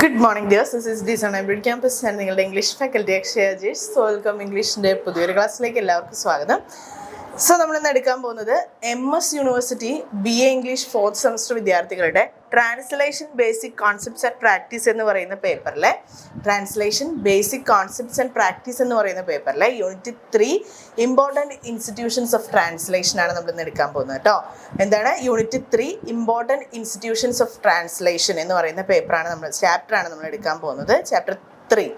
Good morning, dears. This is Desan Hybrid Campus and നിങ്ങളുടെ English faculty Akshaya Jesh. So welcome ഇംഗ്ലീഷിൻ്റെ പുതിയൊരു ക്ലാസ്സിലേക്ക് എല്ലാവർക്കും സ്വാഗതം. സോ നമ്മളിന്ന് എടുക്കാൻ പോകുന്നത് MS university BA English 4th semester വിദ്യാർത്ഥികളുടെ translation basic concepts and practice എന്ന് പറയുന്ന പേപ്പറിലെ unit 3 important institutions of translation ആണ് നമ്മളിന്ന് എടുക്കാൻ പോകുന്നത് കേട്ടോ. എന്താണ് unit 3 important institutions of translation എന്ന് പറയുന്ന ചാപ്റ്ററാണ് നമ്മൾ എടുക്കാൻ പോകുന്നത്, ചാപ്റ്റർ 3.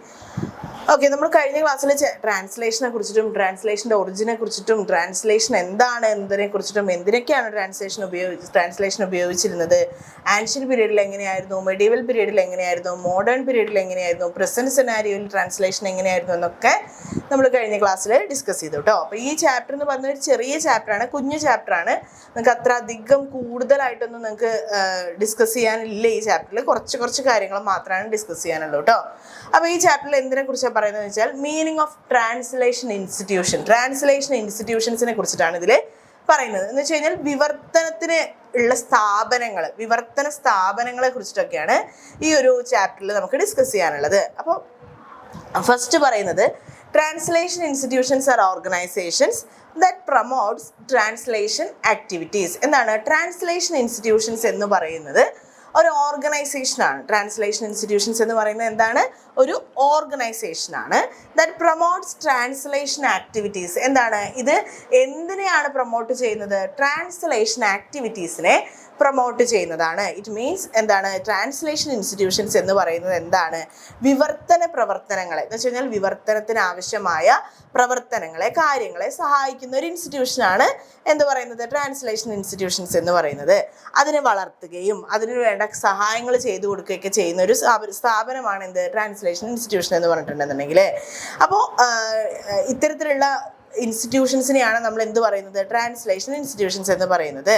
ഓക്കെ, നമ്മൾ കഴിഞ്ഞ ക്ലാസ്സിൽ ട്രാൻസ്ലേഷനെ കുറിച്ചിട്ടും ട്രാൻസ്ലേഷൻ്റെ ഒറിജിനെ കുറിച്ചിട്ടും ട്രാൻസ്ലേഷൻ എന്താണ് എന്നതിനെ കുറിച്ചിട്ടും എന്തിനൊക്കെയാണ് ട്രാൻസ്ലേഷൻ ഉപയോഗിച്ചിരുന്നത്, ആൻഷ്യൻ പീരീഡിൽ എങ്ങനെയായിരുന്നു, മെഡീവൽ പീരീഡിൽ എങ്ങനെയായിരുന്നു, മോഡേൺ പീരീഡിൽ എങ്ങനെയായിരുന്നു, പ്രസൻറ്റ് സെനാരിയോയിൽ ട്രാൻസ്ലേഷൻ എങ്ങനെയായിരുന്നു എന്നൊക്കെ നമ്മൾ കഴിഞ്ഞ ക്ലാസ്സിൽ ഡിസ്കസ് ചെയ്തു കേട്ടോ. അപ്പോൾ ഈ ചാപ്റ്റർ എന്ന് പറഞ്ഞ ഒരു ചെറിയ ചാപ്റ്ററാണ്, കുഞ്ഞു ചാപ്റ്ററാണ്. നിങ്ങൾക്ക് അത്ര അധികം കൂടുതലായിട്ടൊന്നും നിങ്ങൾക്ക് ഡിസ്കസ് ചെയ്യാനില്ല. ഈ ചാപ്റ്ററിൽ കുറച്ച് കാര്യങ്ങൾ മാത്രമാണ് ഡിസ്കസ് ചെയ്യാനുള്ളൂ കേട്ടോ. അപ്പോൾ ഈ ചാപ്റ്ററിൽ എന്തിനെ കുറിച്ചാണ് പറയുന്നത് വെച്ചാൽ മീനിങ് ഓഫ് ട്രാൻസ്ലേഷൻ ഇൻസ്റ്റിറ്റ്യൂഷൻസിനെ കുറിച്ചിട്ടാണ് ഇതിൽ പറയുന്നത്. എന്ന് വെച്ച് കഴിഞ്ഞാൽ വിവർത്തനത്തിന് ഉള്ള വിവർത്തന സ്ഥാപനങ്ങളെ കുറിച്ചിട്ടൊക്കെയാണ് ഈ ഒരു ചാപ്റ്ററിൽ നമുക്ക് ഡിസ്കസ് ചെയ്യാനുള്ളത്. അപ്പോൾ ഫസ്റ്റ് പറയുന്നത് translation institutions R organisations that promotes translation activities. എന്താണ് ട്രാൻസ്ലേഷൻ ഇൻസ്റ്റിറ്റ്യൂഷൻസ് എന്ന് പറയുന്നത്? ഒരു ഓർഗനൈസേഷനാണ്. ട്രാൻസ്ലേഷൻ ഇൻസ്റ്റിറ്റ്യൂഷൻസ് എന്ന് പറയുന്നത് എന്താണ്? ഒരു ഓർഗനൈസേഷനാണ് ദാറ്റ് പ്രൊമോട്ട്സ് ട്രാൻസ്ലേഷൻ ആക്ടിവിറ്റീസ്. എന്താണ് ഇത്? എന്തിനെയാണ് പ്രൊമോട്ട് ചെയ്യുന്നത്? ട്രാൻസ്ലേഷൻ ആക്ടിവിറ്റീസിനെ പ്രൊമോട്ട് ചെയ്യുന്നതാണ്. ഇറ്റ് മീൻസ് എന്താണ്? ട്രാൻസ്ലേഷൻ ഇൻസ്റ്റിറ്റ്യൂഷൻസ് എന്ന് പറയുന്നത് എന്താണ്? വിവർത്തന പ്രവർത്തനങ്ങളെ എന്ന് വെച്ച് കഴിഞ്ഞാൽ വിവർത്തനത്തിന് ആവശ്യമായ പ്രവർത്തനങ്ങളെ, കാര്യങ്ങളെ സഹായിക്കുന്ന ഒരു ഇൻസ്റ്റിറ്റ്യൂഷനാണ് എന്ത് പറയുന്നത്? ട്രാൻസ്ലേഷൻ ഇൻസ്റ്റിറ്റ്യൂഷൻസ് എന്ന് പറയുന്നത്. അതിനെ വളർത്തുകയും അതിന് വേണ്ട സഹായങ്ങൾ ചെയ്തു കൊടുക്കുകയൊക്കെ ചെയ്യുന്ന ഒരു സ്ഥാപനമാണ് എന്ത്? ട്രാൻസ്ലേഷൻ ഇൻസ്റ്റിറ്റ്യൂഷൻ എന്ന് പറഞ്ഞിട്ടുണ്ടെന്നുണ്ടെങ്കിൽ. അപ്പോൾ ഇത്തരത്തിലുള്ള ഇൻസ്റ്റിറ്റ്യൂഷൻസിനെയാണ് നമ്മൾ എന്ത് പറയുന്നത്? ട്രാൻസ്ലേഷൻ ഇൻസ്റ്റിറ്റ്യൂഷൻസ് എന്ന് പറയുന്നത്.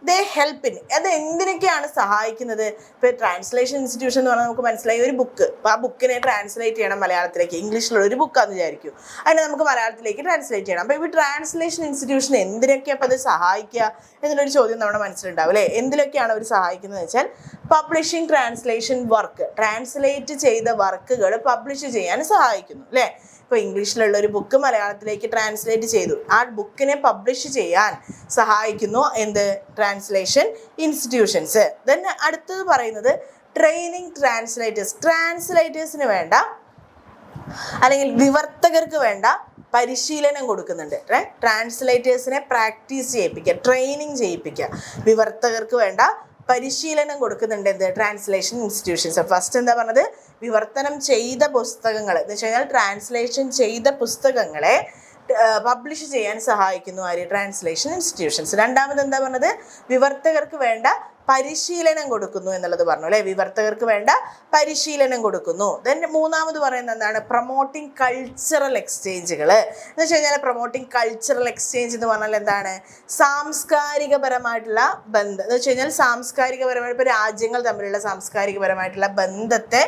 ദേ ഹെൽപ്പ് ഇൻ, അത് എന്തിനൊക്കെയാണ് സഹായിക്കുന്നത്? ഇപ്പോൾ ട്രാൻസ്ലേഷൻ ഇൻസ്റ്റിറ്റ്യൂഷൻ എന്ന് പറഞ്ഞാൽ നമുക്ക് മനസ്സിലായി ഒരു ബുക്ക്. അപ്പോൾ ആ ബുക്കിനെ ട്രാൻസ്ലേറ്റ് ചെയ്യണം മലയാളത്തിലേക്ക്. ഇംഗ്ലീഷിലുള്ള ഒരു ബുക്കാന്ന് വിചാരിക്കും, അതിനെ നമുക്ക് മലയാളത്തിലേക്ക് ട്രാൻസ്ലേറ്റ് ചെയ്യണം. അപ്പോൾ ഈ ട്രാൻസ്ലേഷൻ ഇൻസ്റ്റിറ്റ്യൂഷൻ എന്തിനൊക്കെയാണ് അപ്പോൾ അത് സഹായിക്കുക എന്നുള്ളൊരു ചോദ്യം നമ്മുടെ മനസ്സിലുണ്ടാവും അല്ലേ? എന്തിലൊക്കെയാണ് അവർ സഹായിക്കുന്നത് വെച്ചാൽ പബ്ലിഷിംഗ് ട്രാൻസ്ലേഷൻ വർക്ക്, ട്രാൻസ്ലേറ്റ് ചെയ്ത വർക്കുകൾ പബ്ലിഷ് ചെയ്യാൻ സഹായിക്കുന്നു അല്ലേ? ഇപ്പോൾ ഇംഗ്ലീഷിലുള്ള ഒരു ബുക്ക് മലയാളത്തിലേക്ക് ട്രാൻസ്ലേറ്റ് ചെയ്തു, ആ ബുക്കിനെ പബ്ലിഷ് ചെയ്യാൻ സഹായിക്കുന്നു എന്ത്? Translation institutions. ദെൻ അടുത്തത് പറയുന്നത് ട്രെയിനിങ് ട്രാൻസ്ലേറ്റേഴ്സിന് വേണ്ട അല്ലെങ്കിൽ വിവർത്തകർക്ക് വേണ്ട പരിശീലനം കൊടുക്കുന്നുണ്ട്. ട്രാൻസ്ലേറ്റേഴ്സിനെ പ്രാക്ടീസ് ചെയ്യിപ്പിക്കുക, ട്രെയിനിങ് ചെയ്യിപ്പിക്കുക. വിവർത്തകർക്ക് വേണ്ട പരിശീലനം കൊടുക്കുന്നുണ്ട് എന്ത്? Translation institutions. ഫസ്റ്റ് എന്താ പറഞ്ഞത്? വിവർത്തനം ചെയ്ത പുസ്തകങ്ങൾ എന്ന് വെച്ച് കഴിഞ്ഞാൽ ട്രാൻസ്ലേഷൻ ചെയ്ത പുസ്തകങ്ങളെ പബ്ലിഷ് ചെയ്യാൻ സഹായിക്കുന്നു ആര്? Translation institutions. രണ്ടാമത് എന്താ പറഞ്ഞത്? വിവർത്തകർക്ക് വേണ്ട പരിശീലനം കൊടുക്കുന്നു എന്നുള്ളത് പറഞ്ഞു അല്ലേ? വിവർത്തകർക്ക് വേണ്ട പരിശീലനം കൊടുക്കുന്നു. ദെൻ മൂന്നാമത് പറയുന്നത് എന്താണ്? പ്രൊമോട്ടിങ് കൾച്ചറൽ എക്സ്ചേഞ്ചുകൾ എന്ന് വെച്ച് കഴിഞ്ഞാൽ പ്രൊമോട്ടിങ് കൾച്ചറൽ എക്സ്ചേഞ്ച് എന്ന് പറഞ്ഞാൽ എന്താണ്? സാംസ്കാരികപരമായിട്ടുള്ള ബന്ധം എന്ന് വെച്ച് കഴിഞ്ഞാൽ സാംസ്കാരികപരമായിട്ട് ഇപ്പോൾ രാജ്യങ്ങൾ തമ്മിലുള്ള സാംസ്കാരികപരമായിട്ടുള്ള ബന്ധത്തെ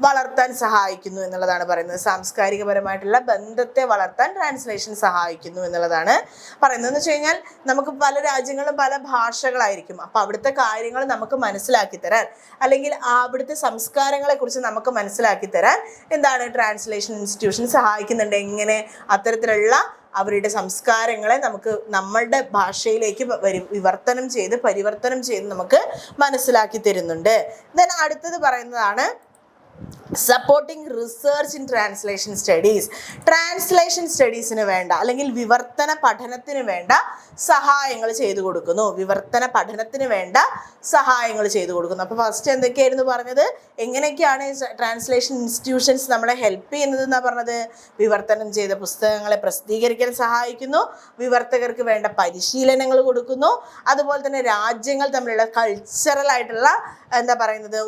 വളർത്താൻ സഹായിക്കുന്നു എന്നുള്ളതാണ് പറയുന്നത്. സാംസ്കാരികപരമായിട്ടുള്ള ബന്ധത്തെ വളർത്താൻ ട്രാൻസ്ലേഷൻ സഹായിക്കുന്നു എന്നുള്ളതാണ് പറയുന്നത്. എന്ന് വെച്ച് കഴിഞ്ഞാൽ നമുക്ക് പല രാജ്യങ്ങളും പല ഭാഷകളായിരിക്കും. അപ്പോൾ അവിടുത്തെ കാര്യങ്ങൾ നമുക്ക് മനസ്സിലാക്കി തരാൻ അല്ലെങ്കിൽ അവിടുത്തെ സംസ്കാരങ്ങളെ കുറിച്ച് നമുക്ക് മനസ്സിലാക്കി തരാൻ എന്താണ്? ട്രാൻസ്ലേഷൻ ഇൻസ്റ്റിറ്റ്യൂഷൻ സഹായിക്കുന്നുണ്ട്. എങ്ങനെ? അത്തരത്തിലുള്ള അവരുടെ സംസ്കാരങ്ങളെ നമുക്ക് നമ്മളുടെ ഭാഷയിലേക്ക് പരിവർത്തനം ചെയ്ത് നമുക്ക് മനസ്സിലാക്കി തരുന്നുണ്ട്. ദെൻ അടുത്തത് പറയുന്നതാണ് supporting research in translation studies. Translation സ്റ്റഡീസിന് വേണ്ട അല്ലെങ്കിൽ വിവർത്തന പഠനത്തിന് വേണ്ട സഹായങ്ങൾ ചെയ്തു കൊടുക്കുന്നു. അപ്പോൾ ഫസ്റ്റ് എന്തൊക്കെയായിരുന്നു പറഞ്ഞത്? എങ്ങനെയൊക്കെയാണ് ട്രാൻസ്ലേഷൻ ഇൻസ്റ്റിറ്റ്യൂഷൻസ് നമ്മളെ ഹെൽപ്പ് ചെയ്യുന്നത് എന്നാണ് പറഞ്ഞത്? വിവർത്തനം ചെയ്ത പുസ്തകങ്ങളെ പ്രസിദ്ധീകരിക്കാൻ സഹായിക്കുന്നു, വിവർത്തകർക്ക് വേണ്ട പരിശീലനങ്ങൾ കൊടുക്കുന്നു, അതുപോലെ തന്നെ രാജ്യങ്ങൾ തമ്മിലുള്ള കൾച്ചറൽ ആയിട്ടുള്ള എന്താ പറയുന്നത്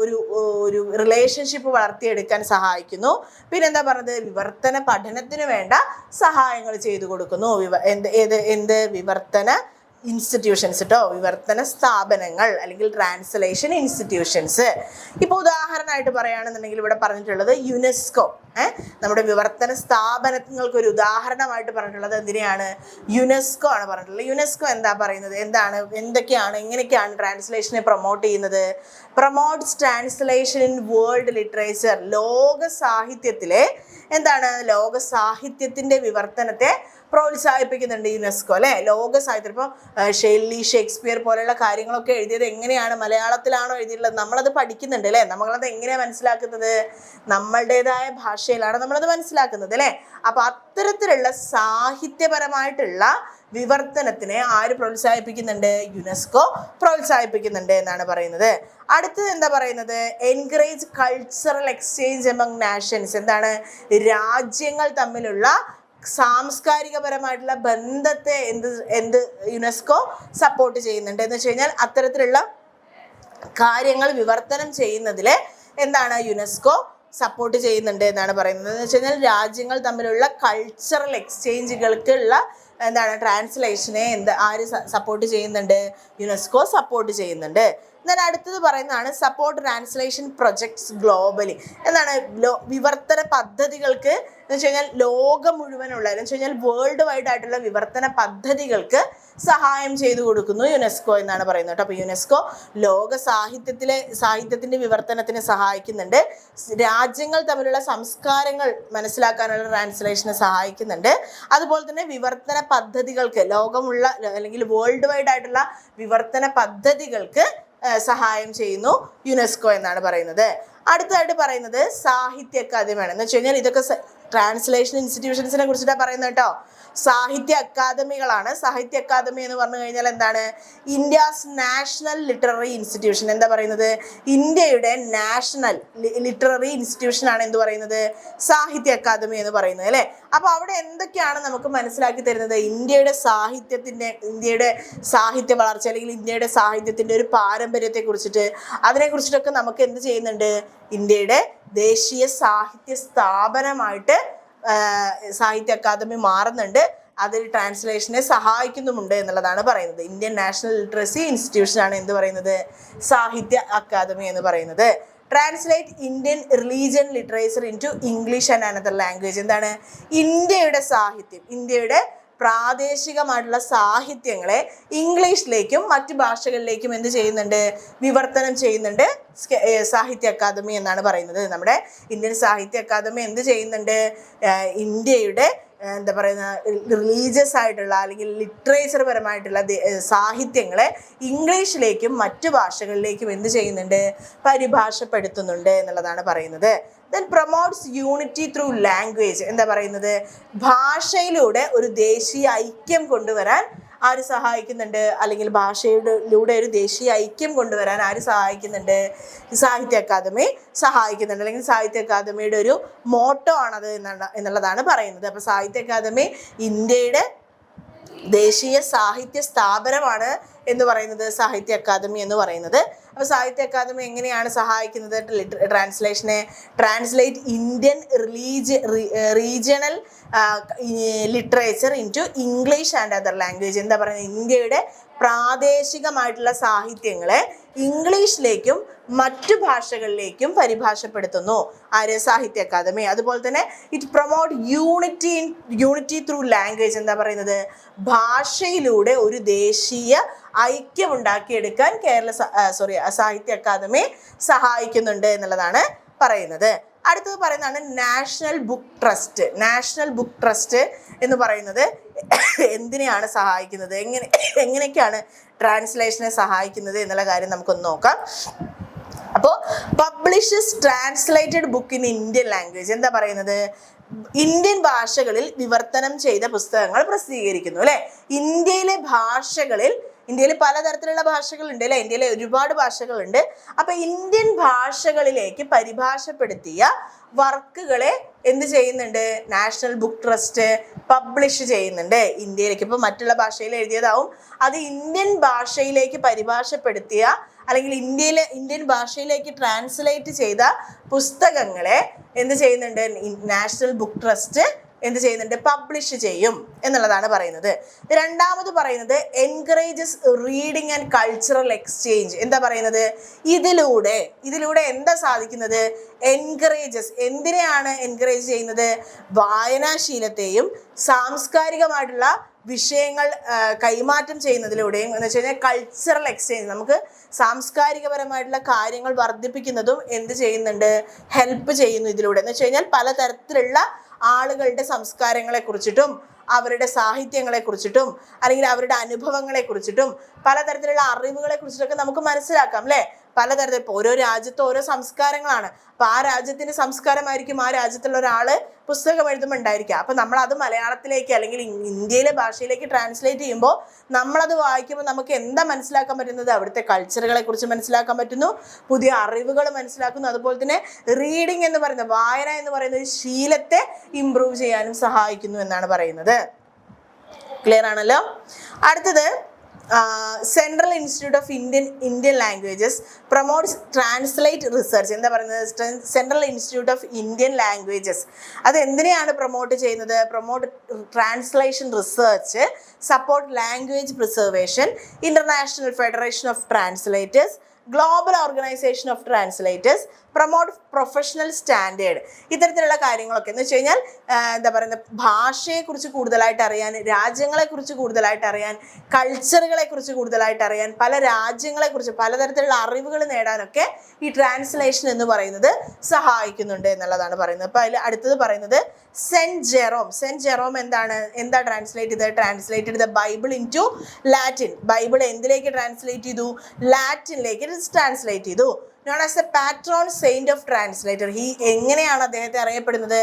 ഒരു റിലേഷൻഷിപ്പ് വളർത്തിയെടുക്കാൻ സഹായിക്കുന്നു. പിന്നെന്താ പറഞ്ഞത്? വിവർത്തന പഠനത്തിന് വേണ്ട സഹായങ്ങൾ ചെയ്തു കൊടുക്കുന്നു. വിവർത്തന ഇൻസ്റ്റിറ്റ്യൂഷൻസ് കേട്ടോ, വിവർത്തന സ്ഥാപനങ്ങൾ അല്ലെങ്കിൽ ട്രാൻസ്ലേഷൻ ഇൻസ്റ്റിറ്റ്യൂഷൻസ്. ഇപ്പോൾ ഉദാഹരണമായിട്ട് പറയുകയാണെന്നുണ്ടെങ്കിൽ ഇവിടെ പറഞ്ഞിട്ടുള്ളത് യുനെസ്കോ. നമ്മുടെ വിവർത്തന സ്ഥാപനങ്ങൾക്ക് ഒരു ഉദാഹരണമായിട്ട് പറഞ്ഞിട്ടുള്ളത് എന്തിനെയാണ്? യുനെസ്കോ ആണ് പറഞ്ഞിട്ടുള്ളത്. യുനെസ്കോ എന്താ പറയുന്നത്? എങ്ങനെയൊക്കെയാണ് ട്രാൻസ്ലേഷനെ പ്രൊമോട്ട് ചെയ്യുന്നത്? Promotes translation in world literature. ലോക സാഹിത്യത്തിലെ ലോക സാഹിത്യത്തിന്റെ വിവർത്തനത്തെ പ്രോത്സാഹിപ്പിക്കുന്നുണ്ട് യുനെസ്കോ അല്ലെ. ലോക സാഹിത്യം ഇപ്പോൾ ഷെല്ലി, ഷേക്സ്പിയർ പോലെയുള്ള കാര്യങ്ങളൊക്കെ എഴുതിയത് എങ്ങനെയാണ്? മലയാളത്തിലാണോ എഴുതിയിട്ടുള്ളത്? നമ്മളത് പഠിക്കുന്നുണ്ട് അല്ലെ. നമ്മളത് എങ്ങനെയാണ് മനസ്സിലാക്കുന്നത്? നമ്മളുടേതായ ഭാഷയിലാണ് നമ്മളത് മനസ്സിലാക്കുന്നത് അല്ലെ. അപ്പൊ അത്തരത്തിലുള്ള സാഹിത്യപരമായിട്ടുള്ള വിവർത്തനത്തിനെ ആര് പ്രോത്സാഹിപ്പിക്കുന്നുണ്ട്? യുനെസ്കോ പ്രോത്സാഹിപ്പിക്കുന്നുണ്ട് എന്നാണ് പറയുന്നത്. അടുത്തത് എന്താ പറയുന്നത്? Encourage cultural exchange among nations. രാജ്യങ്ങൾ തമ്മിലുള്ള സാംസ്കാരികപരമായിട്ടുള്ള ബന്ധത്തെ എന്ത് യുനെസ്കോ സപ്പോർട്ട് ചെയ്യുന്നുണ്ട് എന്ന് വെച്ച് കഴിഞ്ഞാൽ അത്തരത്തിലുള്ള കാര്യങ്ങൾ വിവർത്തനം ചെയ്യുന്നതിൽ യുനെസ്കോ സപ്പോർട്ട് ചെയ്യുന്നുണ്ട് എന്നാണ് പറയുന്നത്. എന്ന് വെച്ച് കഴിഞ്ഞാൽ രാജ്യങ്ങൾ തമ്മിലുള്ള കൾച്ചറൽ എക്സ്ചേഞ്ചുകൾക്കുള്ള ട്രാൻസ്ലേഷനെ ആര് സപ്പോർട്ട് ചെയ്യുന്നുണ്ട്? യുനെസ്കോ സപ്പോർട്ട് ചെയ്യുന്നുണ്ട്. എന്നാൽ അടുത്തത് പറയുന്നതാണ് സപ്പോർട്ട് ട്രാൻസ്ലേഷൻ പ്രൊജക്ട്സ് ഗ്ലോബലി. വിവർത്തന പദ്ധതികൾക്ക് എന്ന് വെച്ച് കഴിഞ്ഞാൽ ലോകം മുഴുവനുള്ള എന്ന് വെച്ച് കഴിഞ്ഞാൽ വേൾഡ് വൈഡ് ആയിട്ടുള്ള വിവർത്തന പദ്ധതികൾക്ക് സഹായം ചെയ്തു കൊടുക്കുന്നു യുനെസ്കോ എന്നാണ് പറയുന്നത് കേട്ടോ. അപ്പോൾ യുനെസ്കോ ലോക സാഹിത്യത്തിന്റെ വിവർത്തനത്തിന് സഹായിക്കുന്നുണ്ട്. രാജ്യങ്ങൾ തമ്മിലുള്ള സംസ്കാരങ്ങൾ മനസ്സിലാക്കാനുള്ള ട്രാൻസ്ലേഷനെ സഹായിക്കുന്നുണ്ട്. അതുപോലെ തന്നെ വിവർത്തന പദ്ധതികൾക്ക് ലോകമുള്ള അല്ലെങ്കിൽ വേൾഡ് വൈഡ് ആയിട്ടുള്ള വിവർത്തന പദ്ധതികൾക്ക് സഹായം ചെയ്യുന്നു യുനെസ്കോ എന്നാണ് പറയുന്നത്. അടുത്തതായിട്ട് പറയുന്നത് സാഹിത്യ അക്കാദമിയാണ്. എന്ന് വെച്ച് കഴിഞ്ഞാൽ ഇതൊക്കെ ട്രാൻസ്ലേഷൻ ഇൻസ്റ്റിറ്റ്യൂഷൻസിനെ കുറിച്ചിട്ടാണ് പറയുന്നത് കേട്ടോ. സാഹിത്യ അക്കാദമികളാണ്. സാഹിത്യ അക്കാദമി എന്ന് പറഞ്ഞു കഴിഞ്ഞാൽ ഇന്ത്യാസ് നാഷണൽ ലിറ്റററി ഇൻസ്റ്റിറ്റ്യൂഷൻ. പറയുന്നത് ഇന്ത്യയുടെ നാഷണൽ ലിറ്റററി ഇൻസ്റ്റിറ്റ്യൂഷൻ ആണ് പറയുന്നത് സാഹിത്യ അക്കാദമി എന്ന് പറയുന്നത് അല്ലേ. അപ്പൊ അവിടെ എന്തൊക്കെയാണ് നമുക്ക് മനസ്സിലാക്കി തരുന്നത്? ഇന്ത്യയുടെ സാഹിത്യ വളർച്ച അല്ലെങ്കിൽ ഇന്ത്യയുടെ സാഹിത്യത്തിന്റെ ഒരു പാരമ്പര്യത്തെ കുറിച്ചിട്ട് അതിനെക്കുറിച്ചിട്ടൊക്കെ നമുക്ക് എന്ത് ചെയ്യുന്നുണ്ട്? ഇന്ത്യയുടെ ദേശീയ സാഹിത്യ സ്ഥാപനമായിട്ട് സാഹിത്യ അക്കാദമി മാറുന്നുണ്ട്. അതിൽ ട്രാൻസ്ലേഷനെ സഹായിക്കുന്നുമുണ്ട് എന്നുള്ളതാണ് പറയുന്നത്. ഇന്ത്യൻ നാഷണൽ ലിറ്ററസി ഇൻസ്റ്റിറ്റ്യൂഷൻ ആണ് പറയുന്നത് സാഹിത്യ അക്കാദമി എന്ന് പറയുന്നത്. Translate Indian religion literature into English and another language. ഇന്ത്യയുടെ സാഹിത്യം, ഇന്ത്യയുടെ പ്രാദേശികമായിട്ടുള്ള സാഹിത്യങ്ങളെ ഇംഗ്ലീഷിലേക്കും മറ്റു ഭാഷകളിലേക്കും വിവർത്തനം ചെയ്യുന്നുണ്ട് സാഹിത്യ അക്കാദമി എന്നാണ് പറയുന്നത്. നമ്മുടെ ഇന്ത്യൻ സാഹിത്യ അക്കാദമി ചെയ്യുന്നുണ്ട്? ഇന്ത്യയുടെ റിലീജിയസ് ആയിട്ടുള്ള അല്ലെങ്കിൽ ലിറ്ററേച്ചർ പരമായിട്ടുള്ള സാഹിത്യങ്ങളെ ഇംഗ്ലീഷിലേക്കും മറ്റു ഭാഷകളിലേക്കും ചെയ്യുന്നുണ്ട്? പരിഭാഷപ്പെടുത്തുന്നുണ്ട് എന്നുള്ളതാണ് പറയുന്നത്. Then promotes unity through language. പറയുന്നത് ഭാഷയിലൂടെ ഒരു ദേശീയ ഐക്യം കൊണ്ടുവരാൻ ആര് സഹായിക്കുന്നുണ്ട്? അല്ലെങ്കിൽ ഭാഷയിലൂടെ ഒരു ദേശീയ ഐക്യം കൊണ്ടുവരാൻ ആര് സഹായിക്കുന്നുണ്ട്? സാഹിത്യ അക്കാദമി സഹായിക്കുന്നുണ്ട്. അല്ലെങ്കിൽ സാഹിത്യ അക്കാദമിയുടെ ഒരു മോട്ടോ ആണത് എന്നുള്ളതാണ് പറയുന്നത്. അപ്പൊ സാഹിത്യ അക്കാദമി ഇന്ത്യയുടെ ദേശീയ സാഹിത്യ സ്ഥാപനമാണ് പറയുന്നത് സാഹിത്യ അക്കാദമി എന്ന് പറയുന്നത്. അപ്പോൾ സാഹിത്യ അക്കാദമി എങ്ങനെയാണ് സഹായിക്കുന്നത് ട്രാൻസ്ലേഷനെ? Translate Indian regional literature into English and other language. പറയുന്നത് ഇന്ത്യയുടെ പ്രാദേശികമായിട്ടുള്ള സാഹിത്യങ്ങളെ ഇംഗ്ലീഷിലേക്കും മറ്റു ഭാഷകളിലേക്കും പരിഭാഷപ്പെടുത്തുന്നു സാഹിത്യ അക്കാദമി. അതുപോലെ തന്നെ it promote unity through language. പറയുന്നത് ഭാഷയിലൂടെ ഒരു ദേശീയ ഐക്യം ഉണ്ടാക്കിയെടുക്കാൻ സാഹിത്യ അക്കാദമി സഹായിക്കുന്നുണ്ട് എന്നുള്ളതാണ് പറയുന്നത്. അടുത്തത് പറയുന്നതാണ് national book trust. National book trust എന്ന് പറയുന്നത് എന്തിനെയാണ് സഹായിക്കുന്നത്? എങ്ങനെയൊക്കെയാണ് ട്രാൻസ്ലേഷനെ സഹായിക്കുന്നത് എന്നുള്ള കാര്യം നമുക്കൊന്ന് നോക്കാം. അപ്പോൾ publishes translated book in Indian language. പറയുന്നത് ഇന്ത്യൻ ഭാഷകളിൽ വിവർത്തനം ചെയ്ത പുസ്തകങ്ങൾ പ്രസിദ്ധീകരിക്കുന്നു അല്ലെ. ഇന്ത്യയിൽ പലതരത്തിലുള്ള ഭാഷകളുണ്ട് അല്ലെ. ഇന്ത്യയിൽ ഒരുപാട് ഭാഷകളുണ്ട്. അപ്പൊ ഇന്ത്യൻ ഭാഷകളിലേക്ക് പരിഭാഷപ്പെടുത്തിയ വർക്കുകളെ ചെയ്യുന്നുണ്ട്? നാഷണൽ ബുക്ക് ട്രസ്റ്റ് പബ്ലിഷ് ചെയ്യുന്നുണ്ട് ഇന്ത്യയിലേക്ക്. ഇപ്പൊ മറ്റുള്ള ഭാഷയിൽ എഴുതിയതാവും, അത് ഇന്ത്യൻ ഭാഷയിലേക്ക് പരിഭാഷപ്പെടുത്തിയ അല്ലെങ്കിൽ ഇന്ത്യൻ ഭാഷയിലേക്ക് ട്രാൻസ്ലേറ്റ് ചെയ്ത പുസ്തകങ്ങളെ ചെയ്യുന്നുണ്ട്? നാഷണൽ ബുക്ക് ട്രസ്റ്റ് എന്ത് ചെയ്യുന്നുണ്ട്, പബ്ലിഷ് ചെയ്യും എന്നുള്ളതാണ് പറയുന്നത്. രണ്ടാമത് പറയുന്നത് encourages reading and cultural exchange. എന്താ പറയുന്നത്, ഇതിലൂടെ എന്താ സാധിക്കുന്നത്, എൻകറേജസ്, എന്തിനെയാണ് എൻകറേജ് ചെയ്യുന്നത്, വായനാശീലത്തെയും സാംസ്കാരികമായിട്ടുള്ള വിഷയങ്ങൾ കൈമാറ്റം ചെയ്യുന്നതിലൂടെയും എന്ന് വെച്ച് കഴിഞ്ഞാൽ കൾച്ചറൽ എക്സ്ചേഞ്ച്, നമുക്ക് സാംസ്കാരികപരമായിട്ടുള്ള കാര്യങ്ങൾ വർദ്ധിപ്പിക്കുന്നതും എന്ത് ചെയ്യുന്നുണ്ട്, ഹെൽപ്പ് ചെയ്യുന്നു ഇതിലൂടെ. എന്ന് വെച്ച് കഴിഞ്ഞാൽ പലതരത്തിലുള്ള ആളുകളുടെ സംസ്കാരങ്ങളെ കുറിച്ചിട്ടും അവരുടെ സാഹിത്യങ്ങളെ കുറിച്ചിട്ടും അല്ലെങ്കിൽ അവരുടെ അനുഭവങ്ങളെ കുറിച്ചിട്ടും പലതരത്തിലുള്ള അറിവുകളെ കുറിച്ചിട്ടൊക്കെ നമുക്ക് മനസ്സിലാക്കാം അല്ലേ. പലതരത്തിൽ ഓരോ രാജ്യത്തും ഓരോ സംസ്കാരങ്ങളാണ്. അപ്പൊ ആ രാജ്യത്തിന്റെ സംസ്കാരമായിരിക്കും ആ രാജ്യത്തുള്ള ഒരാള് പുസ്തകം എഴുതുമ്പോൾ ഉണ്ടായിരിക്കുക. അപ്പൊ നമ്മൾ അത് മലയാളത്തിലേക്ക് അല്ലെങ്കിൽ ഇന്ത്യയിലെ ഭാഷയിലേക്ക് ട്രാൻസ്ലേറ്റ് ചെയ്യുമ്പോൾ നമ്മളത് വായിക്കുമ്പോൾ നമുക്ക് എന്താ മനസ്സിലാക്കാൻ പറ്റുന്നത്, അവിടുത്തെ കൾച്ചറുകളെ കുറിച്ച് മനസ്സിലാക്കാൻ പറ്റുന്നു, പുതിയ അറിവുകൾ മനസ്സിലാക്കുന്നു. അതുപോലെ തന്നെ റീഡിങ് എന്ന് പറയുന്നത്, വായന എന്ന് പറയുന്ന ഒരു ശീലത്തെ ഇംപ്രൂവ് ചെയ്യാനും സഹായിക്കുന്നു എന്നാണ് പറയുന്നത്. ക്ലിയർ ആണല്ലോ. അടുത്തത് central institute of Indian languages promotes translate research. എന്താ പറയുന്നത്, central institute of Indian languages അത് എന്തിനെയാണ് പ്രൊമോട്ട് ചെയ്യുന്നത്, promote translation research, support language preservation, international federation of translators, global organisation of translators, promote professional standard. ഇത്തരത്തിലുള്ള കാര്യങ്ങളൊക്കെ എന്ന് വെച്ച് കഴിഞ്ഞാൽ എന്താ പറയുന്നത്, ഭാഷയെക്കുറിച്ച് കൂടുതലായിട്ട് അറിയാൻ, രാജ്യങ്ങളെക്കുറിച്ച് കൂടുതലായിട്ട് അറിയാൻ, കൾച്ചറുകളെക്കുറിച്ച് കൂടുതലായിട്ട് അറിയാൻ, പല രാജ്യങ്ങളെക്കുറിച്ച് പലതരത്തിലുള്ള അറിവുകൾ നേടാനൊക്കെ ഈ ട്രാൻസ്ലേഷൻ എന്ന് പറയുന്നത് സഹായിക്കുന്നുണ്ട് എന്നുള്ളതാണ് പറയുന്നത്. അപ്പോൾ അതിൽ അടുത്തത് പറയുന്നത് സെന്റ് ജെറോം എന്താ ട്രാൻസ്ലേറ്റ് ചെയ്തത് Bible into Latin. Bible എന്തിലേക്ക് ട്രാൻസ്ലേറ്റ് ചെയ്തു, ലാറ്റിനിലേക്ക് ട്രാൻസ്ലേറ്റ് ചെയ്തു. Known as a patron saint of translator. എങ്ങനെയാണ് അദ്ദേഹത്തെ അറിയപ്പെടുന്നത്,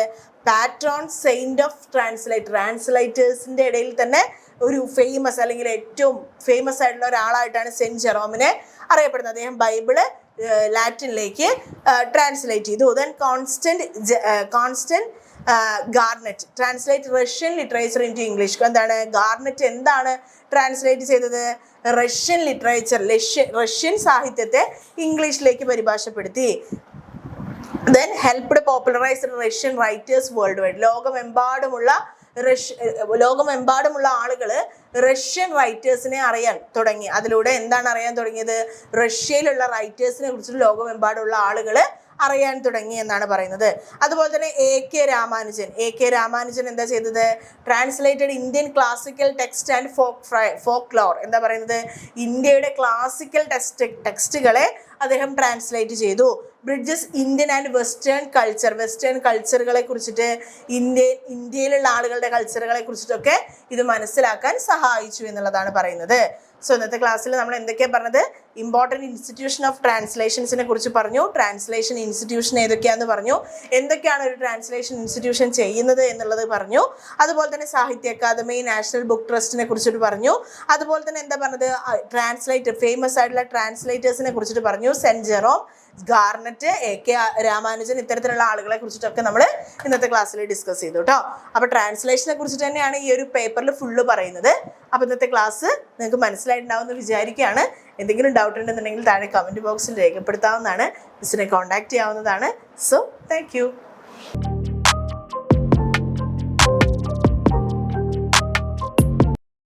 പാട്രോൺ സെയിന്റ് ഓഫ് ട്രാൻസ്ലേറ്റേഴ്സിന്റെ ഇടയിൽ തന്നെ ഒരു ഫേമസ് അല്ലെങ്കിൽ ഏറ്റവും ഫേമസ് ആയിട്ടുള്ള ഒരാളായിട്ടാണ് സെന്റ് ജെറോമിനെ അറിയപ്പെടുന്നത്. അദ്ദേഹം ബൈബിള് ലാറ്റിനിലേക്ക് ട്രാൻസ്ലേറ്റ് ചെയ്തു. Then Constant Garnett translate Russian literature into English. എന്താണ് ട്രാൻസ്ലേറ്റ് ചെയ്തത്, റഷ്യൻ ലിറ്ററേച്ചർ, റഷ്യൻ സാഹിത്യത്തെ ഇംഗ്ലീഷിലേക്ക് പരിഭാഷപ്പെടുത്തി. Then helped popularize Russian writers worldwide. ലോകമെമ്പാടുമുള്ള ആളുകൾ റഷ്യൻ റൈറ്റേഴ്സിനെ അറിയാൻ തുടങ്ങി. അതിലൂടെ എന്താണ് അറിയാൻ തുടങ്ങിയത്, റഷ്യയിലുള്ള റൈറ്റേഴ്സിനെ കുറിച്ച് ലോകമെമ്പാടുമുള്ള ആളുകൾ അറിയാൻ തുടങ്ങി എന്നാണ് പറയുന്നത്. അതുപോലെ തന്നെ എ കെ രാമാനുജൻ എന്താ ചെയ്തത്, translated Indian classical text and folk lore. എന്താ പറയുന്നത്, ഇന്ത്യയുടെ ക്ലാസിക്കൽ ടെക്സ്റ്റുകളെ അദ്ദേഹം ട്രാൻസ്ലേറ്റ് ചെയ്തു. ബ്രിഡ്ജസ് ഇന്ത്യൻ ആൻഡ് വെസ്റ്റേൺ കൾച്ചറുകളെ കുറിച്ചിട്ട്, ഇന്ത്യയിലുള്ള ആളുകളുടെ കൾച്ചറുകളെ കുറിച്ചിട്ടൊക്കെ ഇത് മനസ്സിലാക്കാൻ സഹായിച്ചു എന്നുള്ളതാണ് പറയുന്നത്. സോ ഇന്നത്തെ ക്ലാസ്സിൽ നമ്മൾ എന്തൊക്കെയാണ് പറഞ്ഞത്, ഇമ്പോർട്ടൻറ്റ് ഇൻസ്റ്റിറ്റ്യൂഷൻ ഓഫ് ട്രാൻസ്ലേഷൻസിനെ കുറിച്ച് പറഞ്ഞു, ട്രാൻസ്ലേഷൻ ഇൻസ്റ്റിറ്റ്യൂഷൻ ഏതൊക്കെയാണെന്ന് പറഞ്ഞു, എന്തൊക്കെയാണ് ഒരു ട്രാൻസ്ലേഷൻ ഇൻസ്റ്റിറ്റ്യൂഷൻ ചെയ്യുന്നത് എന്നുള്ളത് പറഞ്ഞു. അതുപോലെ തന്നെ സാഹിത്യ അക്കാദമി, നാഷണൽ ബുക്ക് ട്രസ്റ്റിനെ കുറിച്ചിട്ട് പറഞ്ഞു. അതുപോലെ തന്നെ എന്താ പറഞ്ഞത്, ഫേമസ് ആയിട്ടുള്ള ട്രാൻസ്ലേറ്റേഴ്സിനെ കുറിച്ചിട്ട് പറഞ്ഞു, saint Jerome, garnet, A K Ramanujan, ഇത്തരത്തിലുള്ള ആളുകളെ കുറിച്ചിട്ടൊക്കെ നമ്മൾ ഇന്നത്തെ ക്ലാസ്സിൽ ഡിസ്കസ് ചെയ്തു കേട്ടോ. അപ്പോൾ ട്രാൻസ്ലേഷനെ കുറിച്ചിട്ട് തന്നെയാണ് ഈ ഒരു പേപ്പറിൽ ഫുള്ള് പറയുന്നത്. അപ്പോൾ ഇന്നത്തെ ക്ലാസ് നിങ്ങൾക്ക് മനസ്സിലായിട്ടുണ്ടാവും എന്ന് വിചാരിക്കുകയാണ്. എന്തെങ്കിലും ഡൗട്ട് ഉണ്ടെന്നുണ്ടെങ്കിൽ താഴെ കമൻറ്റ് ബോക്സിൽ രേഖപ്പെടുത്താവുന്നതാണ്, മിസ്സിനെ കോൺടാക്ട് ചെയ്യാവുന്നതാണ്. So thank you.